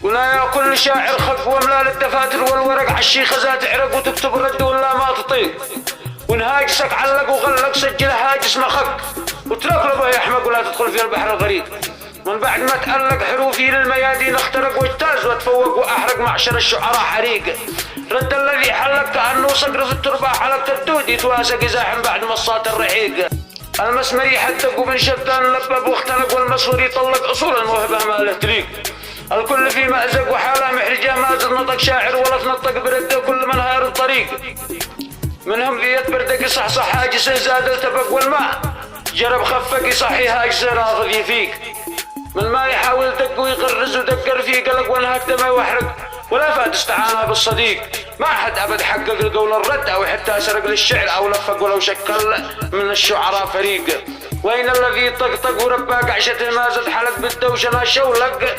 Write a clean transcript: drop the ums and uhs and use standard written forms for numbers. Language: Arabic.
ولا يا كل شاعر خف واملا الدفاتر والورق عالشيخة ذات عرق وتكتب رد ولا ما تطيق، ونهاجسك علق وغلق سجل هاجس مخك وترك له يحمق ولا تدخل في البحر الغريق. من بعد ما تألق حروفي للميادين اخترق واجتاز وتفوق واحرق معشر الشعراء حريق. رد الذي حلق كأنه صقر في التربة حلق الدود يتواسق زاحم بعد مصات الرحيق. المسمري حدق وبن شتان لبب واختنق والمسوري طلق اصول الموهبة ما له طريق. الكل في مأزق وحالة محرجة ما زد نطق شاعر ولا تنطق برده كل من هار الطريق. منهم ذي يتبردق صحصح هاجس زاد التفق والماء جرب خفق يصحي هاجس رافض يفيق. من ما يحاول دق ويغرز ودقر في قلق وانهك دمه وحرق ولا فاد استعانة بالصديق. ما حد أبد حقق القول الرد أو حتى سرق للشعر أو لفق ولو شكل من الشعراء فريق. وين الذي طقطق ورباك عشته ما زد حلق بالدوشة ما شولق